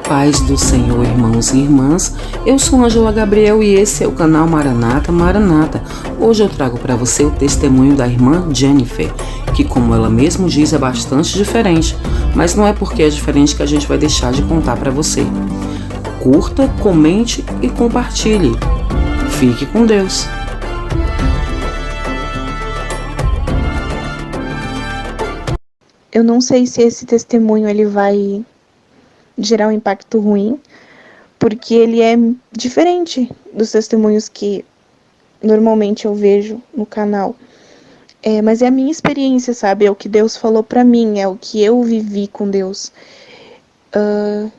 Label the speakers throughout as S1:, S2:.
S1: Paz do Senhor, irmãos e irmãs. Eu sou Ângela Gabriel e esse é o canal Maranata Maranata. Hoje eu trago para você o testemunho da irmã Jennifer, que, como ela mesma diz, é bastante diferente, mas não é porque é diferente que a gente vai deixar de contar para você. Curta, comente e compartilhe. Fique com Deus.
S2: Eu não sei se esse testemunho ele vai gerar um impacto ruim, porque ele é diferente dos testemunhos que normalmente eu vejo no canal. Mas é a minha experiência, sabe? É o que Deus falou pra mim, é o que eu vivi com Deus.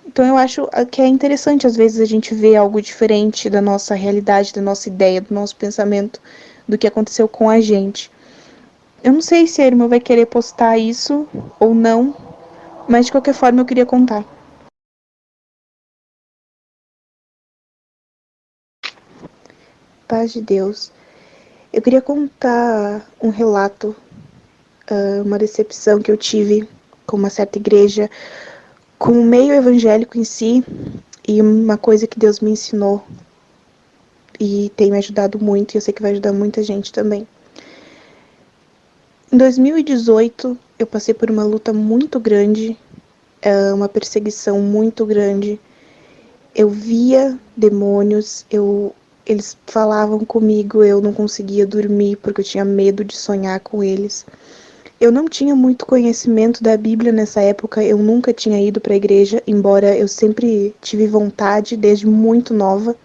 S2: Então eu acho que é interessante às vezes a gente ver algo diferente da nossa realidade, da nossa ideia, do nosso pensamento, do que aconteceu com a gente. Eu não sei se a irmã vai querer postar isso ou não, mas de qualquer forma eu queria contar. Paz de Deus. Eu queria contar um relato, uma decepção que eu tive com uma certa igreja, com o meio evangélico em si, e uma coisa que Deus me ensinou e tem me ajudado muito, e eu sei que vai ajudar muita gente também. Em 2018, eu passei por uma luta muito grande, uma perseguição muito grande. Eu via demônios, eles falavam comigo, eu não conseguia dormir porque eu tinha medo de sonhar com eles. Eu não tinha muito conhecimento da Bíblia nessa época, eu nunca tinha ido para a igreja, embora eu sempre tive vontade desde muito nova.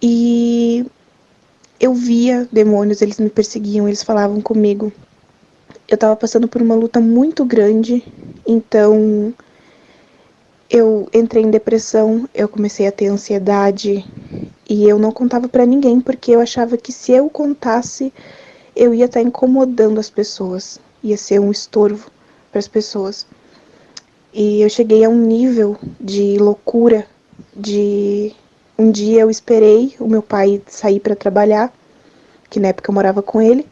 S2: E eu via demônios, eles me perseguiam, eles falavam comigo. Eu estava passando por uma luta muito grande, então eu entrei em depressão, eu comecei a ter ansiedade e eu não contava para ninguém porque eu achava que se eu contasse eu ia estar incomodando as pessoas, ia ser um estorvo para as pessoas. E eu cheguei a um nível de loucura, de um dia eu esperei o meu pai sair para trabalhar, que na época eu morava com ele.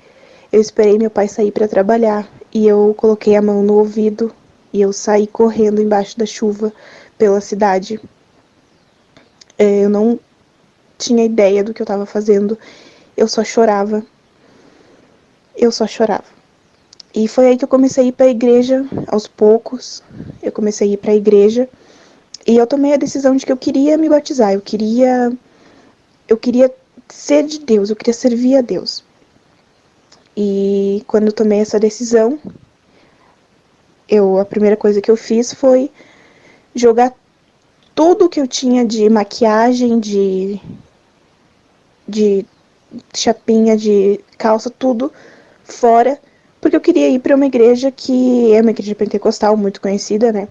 S2: Eu esperei meu pai sair para trabalhar e eu coloquei a mão no ouvido e eu saí correndo embaixo da chuva pela cidade. Eu não tinha ideia do que eu estava fazendo, eu só chorava. Eu só chorava. E foi aí que eu comecei a ir para a igreja, aos poucos. Eu comecei a ir para a igreja e eu tomei a decisão de que eu queria me batizar, eu queria ser de Deus, eu queria servir a Deus. E quando eu tomei essa decisão, a primeira coisa que eu fiz foi jogar tudo que eu tinha de maquiagem, de chapinha, de calça, tudo fora, porque eu queria ir para uma igreja que é uma igreja pentecostal muito conhecida, né?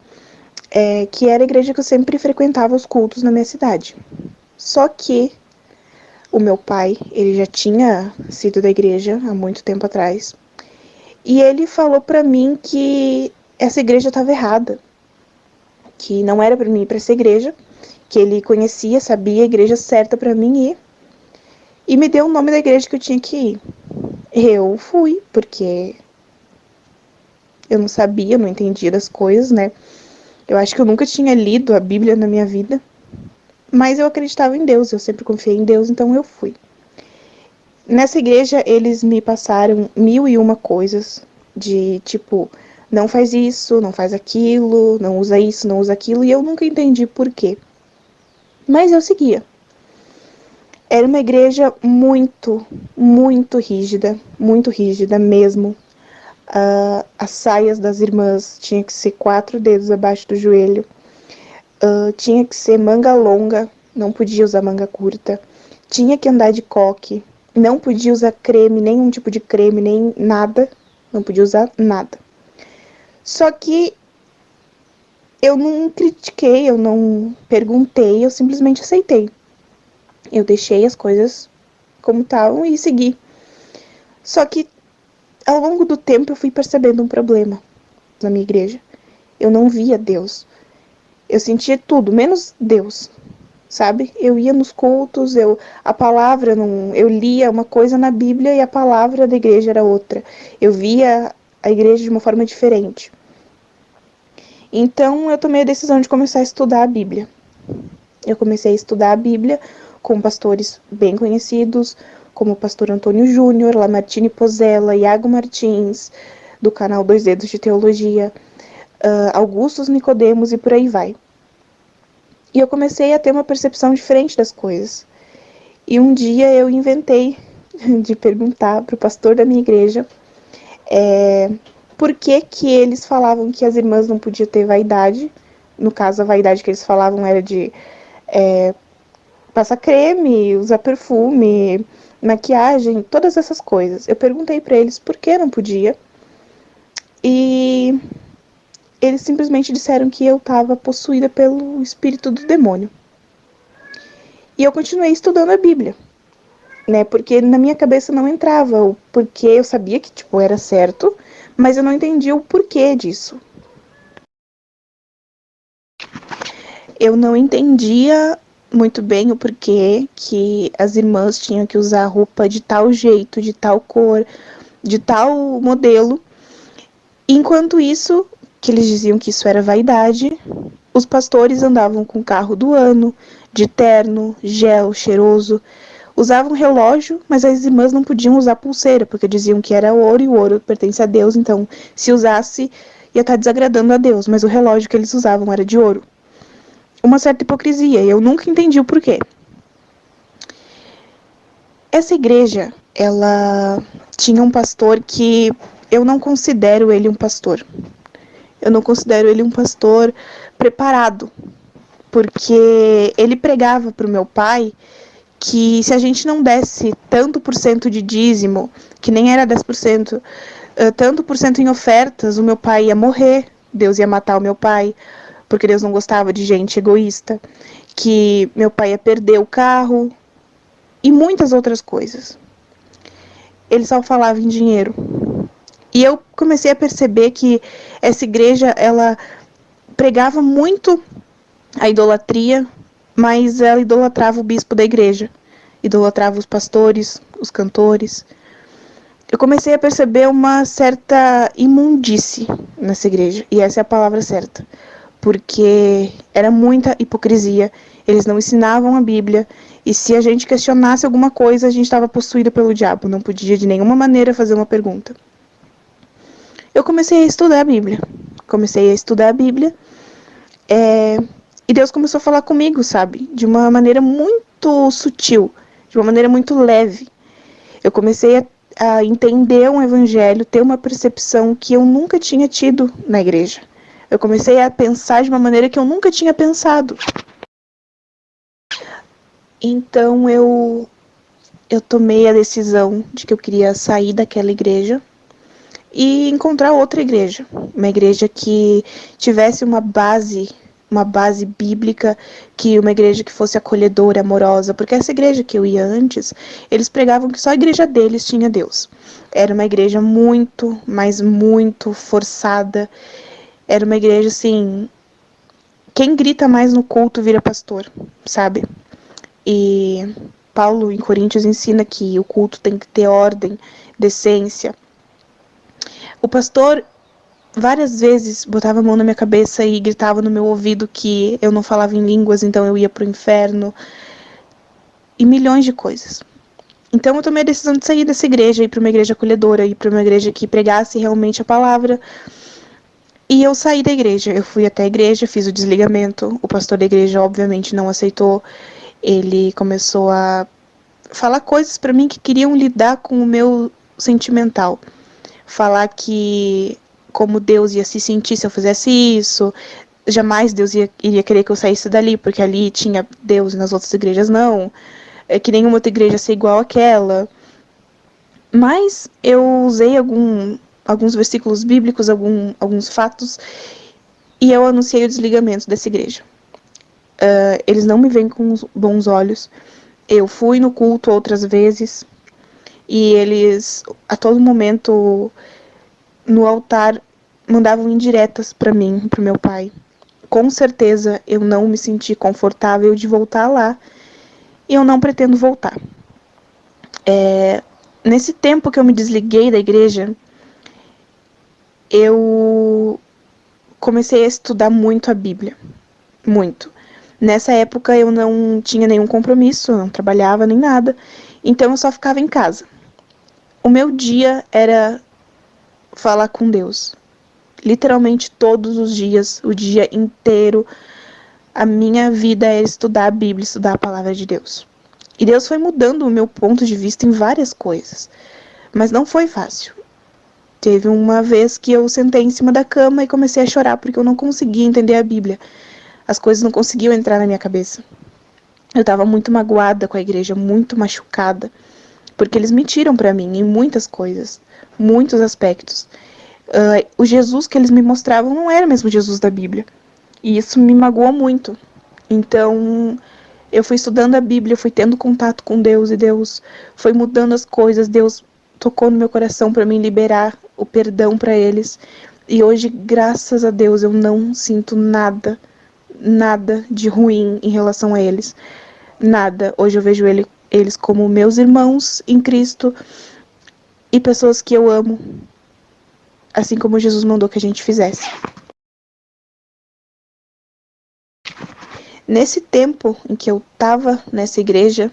S2: Que era a igreja que eu sempre frequentava os cultos na minha cidade. Só que o meu pai, ele já tinha sido da igreja há muito tempo atrás, e ele falou para mim que essa igreja estava errada, que não era para mim ir para essa igreja, que ele conhecia, sabia a igreja certa para mim ir, e me deu o nome da igreja que eu tinha que ir. Eu fui, porque eu não sabia, não entendia das coisas, né? Eu acho que eu nunca tinha lido a Bíblia na minha vida, mas eu acreditava em Deus, eu sempre confiei em Deus, então eu fui. Nessa igreja, eles me passaram 1001 coisas, de tipo, não faz isso, não faz aquilo, não usa isso, não usa aquilo, e eu nunca entendi por quê. Mas eu seguia. Era uma igreja muito, muito rígida mesmo. As saias das irmãs tinha que ser 4 dedos abaixo do joelho. Tinha que ser manga longa, não podia usar manga curta. Tinha que andar de coque, não podia usar creme, nenhum tipo de creme, nem nada. Não podia usar nada. Só que eu não critiquei, eu não perguntei, eu simplesmente aceitei. Eu deixei as coisas como estavam e segui. Só que ao longo do tempo eu fui percebendo um problema na minha igreja. Eu não via Deus. Eu sentia tudo, menos Deus, sabe? Eu ia nos cultos, a palavra, não, eu lia uma coisa na Bíblia e a palavra da igreja era outra. Eu via a igreja de uma forma diferente. Então eu tomei a decisão de começar a estudar a Bíblia. Eu comecei a estudar a Bíblia com pastores bem conhecidos, como o pastor Antônio Júnior, Lamartine Pozella, Iago Martins, do canal Dois Dedos de Teologia, Augustus Nicodemos e por aí vai. E eu comecei a ter uma percepção diferente das coisas. E um dia eu inventei de perguntar para o pastor da minha igreja por que eles falavam que as irmãs não podiam ter vaidade. No caso, a vaidade que eles falavam era de passar creme, usar perfume, maquiagem, todas essas coisas. Eu perguntei para eles por que não podia. E eles simplesmente disseram que eu estava possuída pelo espírito do demônio. E eu continuei estudando a Bíblia, né? Porque na minha cabeça não entrava o porquê. Eu sabia que era certo, mas eu não entendia o porquê disso. Eu não entendia muito bem o porquê que as irmãs tinham que usar roupa de tal jeito, de tal cor, de tal modelo. Enquanto isso, que eles diziam que isso era vaidade, os pastores andavam com o carro do ano, de terno, gel, cheiroso, usavam relógio, mas as irmãs não podiam usar pulseira, porque diziam que era ouro e o ouro pertence a Deus, então se usasse ia estar desagradando a Deus, mas o relógio que eles usavam era de ouro. Uma certa hipocrisia, e eu nunca entendi o porquê. Essa igreja, ela tinha um pastor que eu não considero ele um pastor. Eu não considero ele um pastor preparado, porque ele pregava para o meu pai que se a gente não desse tanto por cento de dízimo, que nem era 10%, tanto por cento em ofertas, o meu pai ia morrer, Deus ia matar o meu pai, porque Deus não gostava de gente egoísta, que meu pai ia perder o carro e muitas outras coisas. Ele só falava em dinheiro. E eu comecei a perceber que essa igreja, ela pregava muito a idolatria, mas ela idolatrava o bispo da igreja, idolatrava os pastores, os cantores. Eu comecei a perceber uma certa imundície nessa igreja, e essa é a palavra certa, porque era muita hipocrisia, eles não ensinavam a Bíblia, e se a gente questionasse alguma coisa, a gente estava possuída pelo diabo, não podia de nenhuma maneira fazer uma pergunta. Eu comecei a estudar a Bíblia, e Deus começou a falar comigo, sabe? De uma maneira muito sutil, de uma maneira muito leve. Eu comecei a entender um evangelho, ter uma percepção que eu nunca tinha tido na igreja. Eu comecei a pensar de uma maneira que eu nunca tinha pensado. Então eu tomei a decisão de que eu queria sair daquela igreja e encontrar outra igreja. Uma igreja que tivesse uma base bíblica, que uma igreja que fosse acolhedora, amorosa, porque essa igreja que eu ia antes, eles pregavam que só a igreja deles tinha Deus. Era uma igreja muito, mas muito forçada. Era uma igreja, assim, quem grita mais no culto vira pastor, sabe? E Paulo, em Coríntios, ensina que o culto tem que ter ordem, decência. O pastor várias vezes botava a mão na minha cabeça e gritava no meu ouvido que eu não falava em línguas, então eu ia pro inferno. E milhões de coisas. Então eu tomei a decisão de sair dessa igreja, ir para uma igreja acolhedora, ir para uma igreja que pregasse realmente a palavra. E eu saí da igreja, eu fui até a igreja, fiz o desligamento. O pastor da igreja obviamente não aceitou. Ele começou a falar coisas para mim que queriam lidar com o meu sentimental. Falar que como Deus ia se sentir se eu fizesse isso, jamais Deus iria querer que eu saísse dali, porque ali tinha Deus e nas outras igrejas não, que nenhuma outra igreja ser igual àquela. Mas eu usei alguns versículos bíblicos, alguns fatos, e eu anunciei o desligamento dessa igreja. Eles não me veem com bons olhos. Eu fui no culto outras vezes, e eles, a todo momento, no altar, mandavam indiretas para mim, para o meu pai. Com certeza eu não me senti confortável de voltar lá, e eu não pretendo voltar. Nesse tempo que eu me desliguei da igreja, eu comecei a estudar muito a Bíblia, muito. Nessa época eu não tinha nenhum compromisso, não trabalhava nem nada, então eu só ficava em casa. O meu dia era falar com Deus. Literalmente todos os dias, o dia inteiro, a minha vida era estudar a Bíblia, estudar a palavra de Deus. E Deus foi mudando o meu ponto de vista em várias coisas, mas não foi fácil. Teve uma vez que eu sentei em cima da cama e comecei a chorar porque eu não conseguia entender a Bíblia. As coisas não conseguiam entrar na minha cabeça. Eu estava muito magoada com a igreja, muito machucada, porque eles mentiram para mim em muitas coisas, muitos aspectos. O Jesus que eles me mostravam não era mesmo o Jesus da Bíblia. E isso me magoou muito. Então, eu fui estudando a Bíblia, fui tendo contato com Deus e Deus foi mudando as coisas. Deus tocou no meu coração para mim liberar o perdão para eles. E hoje, graças a Deus, eu não sinto nada de ruim em relação a eles. Nada. Hoje eu vejo eles como meus irmãos em Cristo e pessoas que eu amo, assim como Jesus mandou que a gente fizesse. Nesse tempo em que eu estava nessa igreja,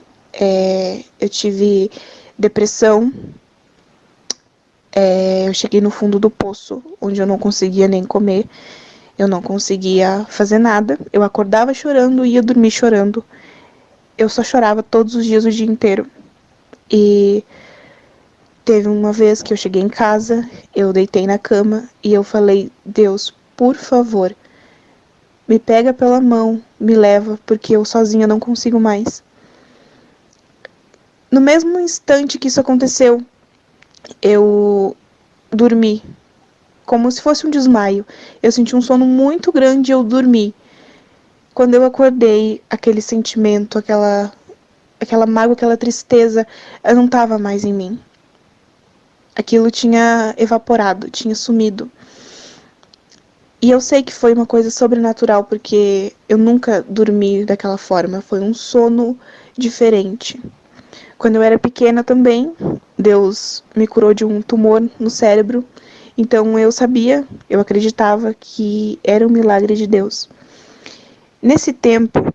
S2: eu tive depressão, eu cheguei no fundo do poço, onde eu não conseguia nem comer, eu não conseguia fazer nada, eu acordava chorando e ia dormir chorando. Eu só chorava todos os dias, o dia inteiro. E teve uma vez que eu cheguei em casa, eu deitei na cama e eu falei: Deus, por favor, me pega pela mão, me leva, porque eu sozinha não consigo mais. No mesmo instante que isso aconteceu, eu dormi, como se fosse um desmaio. Eu senti um sono muito grande e eu dormi. Quando eu acordei, aquele sentimento, aquela mágoa, aquela tristeza, eu não estava mais em mim. Aquilo tinha evaporado, tinha sumido. E eu sei que foi uma coisa sobrenatural, porque eu nunca dormi daquela forma. Foi um sono diferente. Quando eu era pequena também, Deus me curou de um tumor no cérebro. Então eu sabia, eu acreditava que era um milagre de Deus. Nesse tempo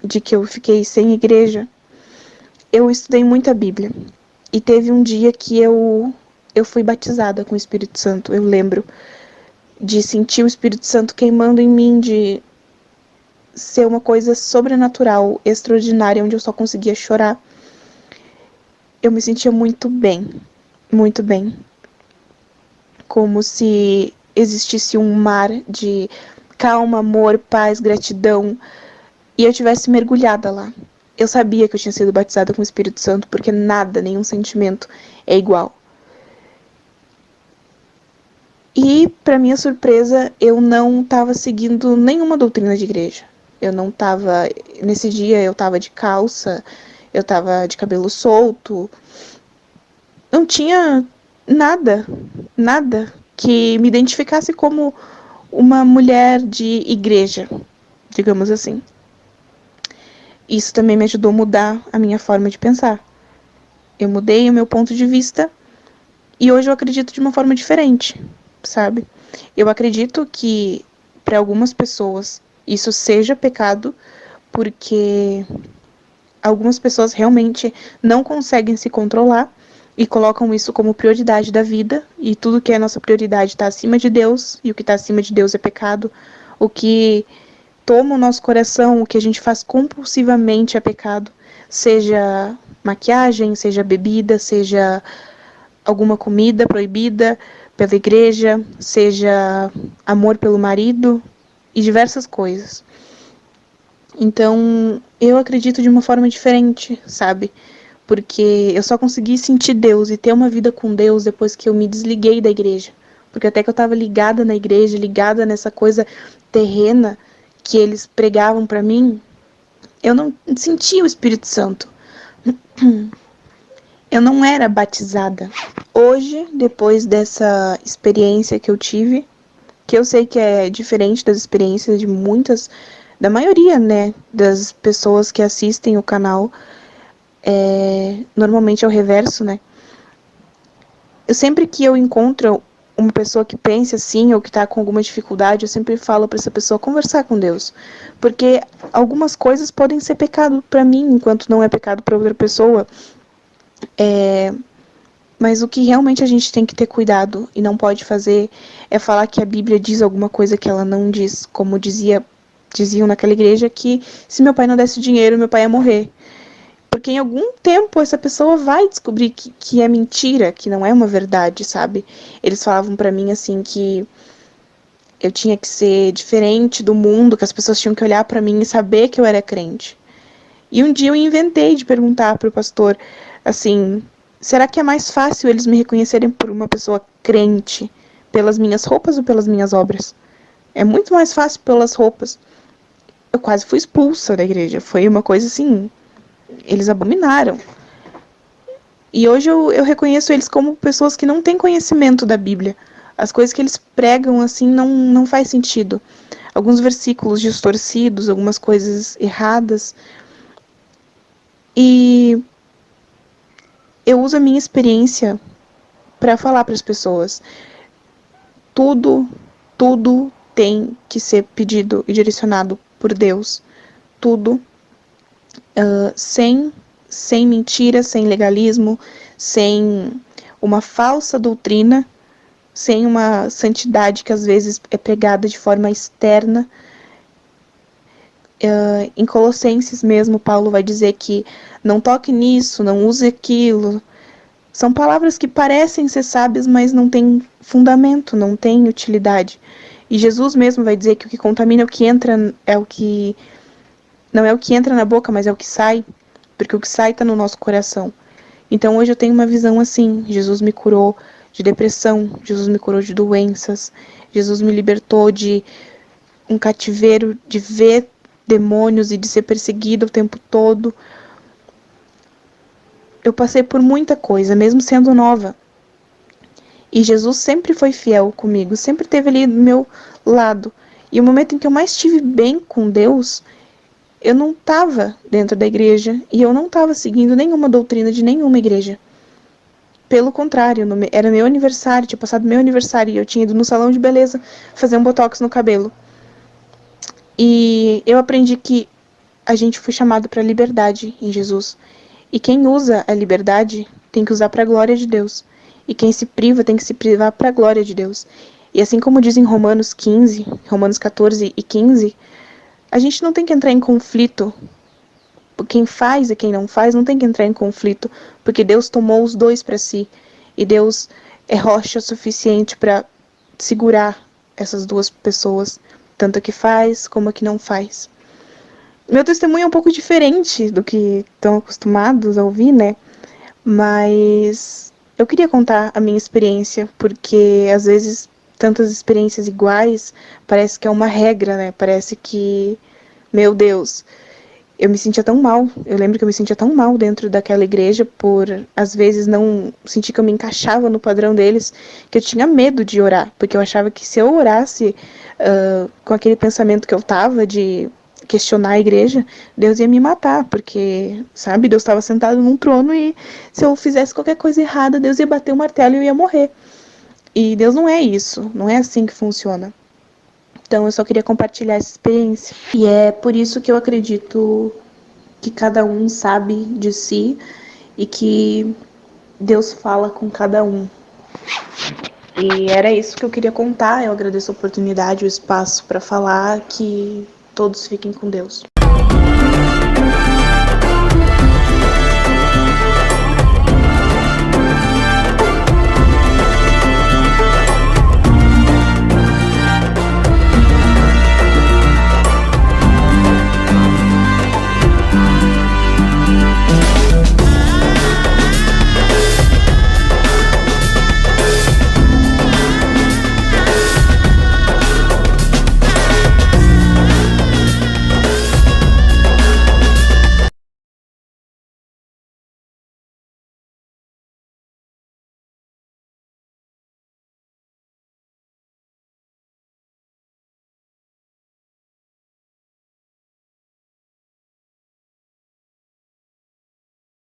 S2: de que eu fiquei sem igreja, eu estudei muito a Bíblia. E teve um dia que eu fui batizada com o Espírito Santo. Eu lembro de sentir o Espírito Santo queimando em mim, de ser uma coisa sobrenatural, extraordinária, onde eu só conseguia chorar. Eu me sentia muito bem, muito bem. Como se existisse um mar de calma, amor, paz, gratidão, e eu tivesse mergulhada lá. Eu sabia que eu tinha sido batizada com o Espírito Santo, porque nada, nenhum sentimento é igual. E, para minha surpresa, eu não estava seguindo nenhuma doutrina de igreja. Eu não estava... Nesse dia, eu estava de calça, eu estava de cabelo solto. Não tinha nada que me identificasse como uma mulher de igreja, digamos assim. Isso também me ajudou a mudar a minha forma de pensar. Eu mudei o meu ponto de vista e hoje eu acredito de uma forma diferente, sabe? Eu acredito que para algumas pessoas isso seja pecado, porque algumas pessoas realmente não conseguem se controlar e colocam isso como prioridade da vida, e tudo que é nossa prioridade está acima de Deus, e o que está acima de Deus é pecado. O que toma o nosso coração, o que a gente faz compulsivamente é pecado, seja maquiagem, seja bebida, seja alguma comida proibida pela igreja, seja amor pelo marido e diversas coisas. Então, eu acredito de uma forma diferente, sabe? Porque eu só consegui sentir Deus e ter uma vida com Deus depois que eu me desliguei da igreja. Porque até que eu estava ligada na igreja, ligada nessa coisa terrena que eles pregavam para mim, eu não sentia o Espírito Santo. Eu não era batizada. Hoje, depois dessa experiência que eu tive, que eu sei que é diferente das experiências de muitas, da maioria, né, das pessoas que assistem o canal, normalmente é o reverso, né? Sempre que eu encontro uma pessoa que pense assim ou que está com alguma dificuldade, eu sempre falo para essa pessoa conversar com Deus, porque algumas coisas podem ser pecado para mim, enquanto não é pecado para outra pessoa. Mas o que realmente a gente tem que ter cuidado e não pode fazer é falar que a Bíblia diz alguma coisa que ela não diz, como diziam naquela igreja que se meu pai não desse dinheiro, meu pai ia morrer. Porque em algum tempo essa pessoa vai descobrir que é mentira, que não é uma verdade, sabe? Eles falavam pra mim assim que eu tinha que ser diferente do mundo, que as pessoas tinham que olhar pra mim e saber que eu era crente. E um dia eu inventei de perguntar pro pastor assim, será que é mais fácil eles me reconhecerem por uma pessoa crente pelas minhas roupas ou pelas minhas obras? É muito mais fácil pelas roupas. Eu quase fui expulsa da igreja. Foi uma coisa assim, eles abominaram. E hoje eu reconheço eles como pessoas que não têm conhecimento da Bíblia. As coisas que eles pregam, assim, não faz sentido. Alguns versículos distorcidos, algumas coisas erradas. E eu uso a minha experiência para falar para as pessoas. Tudo tem que ser pedido e direcionado por Deus. Tudo. Sem mentira, sem legalismo, sem uma falsa doutrina, sem uma santidade que às vezes é pregada de forma externa. Em Colossenses mesmo, Paulo vai dizer que não toque nisso, não use aquilo. São palavras que parecem ser sábias, mas não têm fundamento, não têm utilidade. E Jesus mesmo vai dizer que o que contamina é o que entra, não é o que entra na boca, mas é o que sai, porque o que sai está no nosso coração. Então hoje eu tenho uma visão assim, Jesus me curou de depressão, Jesus me curou de doenças, Jesus me libertou de um cativeiro, de ver demônios e de ser perseguido o tempo todo. Eu passei por muita coisa, mesmo sendo nova. E Jesus sempre foi fiel comigo, sempre esteve ali do meu lado. E o momento em que eu mais estive bem com Deus, eu não estava dentro da igreja e eu não estava seguindo nenhuma doutrina de nenhuma igreja. Pelo contrário, era meu aniversário, tinha passado meu aniversário e eu tinha ido no salão de beleza fazer um botox no cabelo. E eu aprendi que a gente foi chamado para a liberdade em Jesus. E quem usa a liberdade tem que usar para a glória de Deus. E quem se priva tem que se privar para a glória de Deus. E assim como diz em Romanos 14 e 15, a gente não tem que entrar em conflito. Quem faz e quem não faz não tem que entrar em conflito, porque Deus tomou os dois para si. E Deus é rocha suficiente para segurar essas duas pessoas, tanto a que faz como a que não faz. Meu testemunho é um pouco diferente do que estão acostumados a ouvir, né? Mas eu queria contar a minha experiência, porque às vezes tantas experiências iguais parece que é uma regra, né? Parece que, meu Deus, eu me sentia tão mal. Eu lembro que eu me sentia tão mal dentro daquela igreja por, às vezes, não sentir que eu me encaixava no padrão deles, que eu tinha medo de orar, porque eu achava que se eu orasse com aquele pensamento que eu tava de questionar a igreja, Deus ia me matar, porque, sabe, Deus estava sentado num trono e se eu fizesse qualquer coisa errada, Deus ia bater o martelo e eu ia morrer. E Deus não é isso, não é assim que funciona. Então eu só queria compartilhar essa experiência. E é por isso que eu acredito que cada um sabe de si e que Deus fala com cada um. E era isso que eu queria contar. Eu agradeço a oportunidade, o espaço para falar. Que todos fiquem com Deus.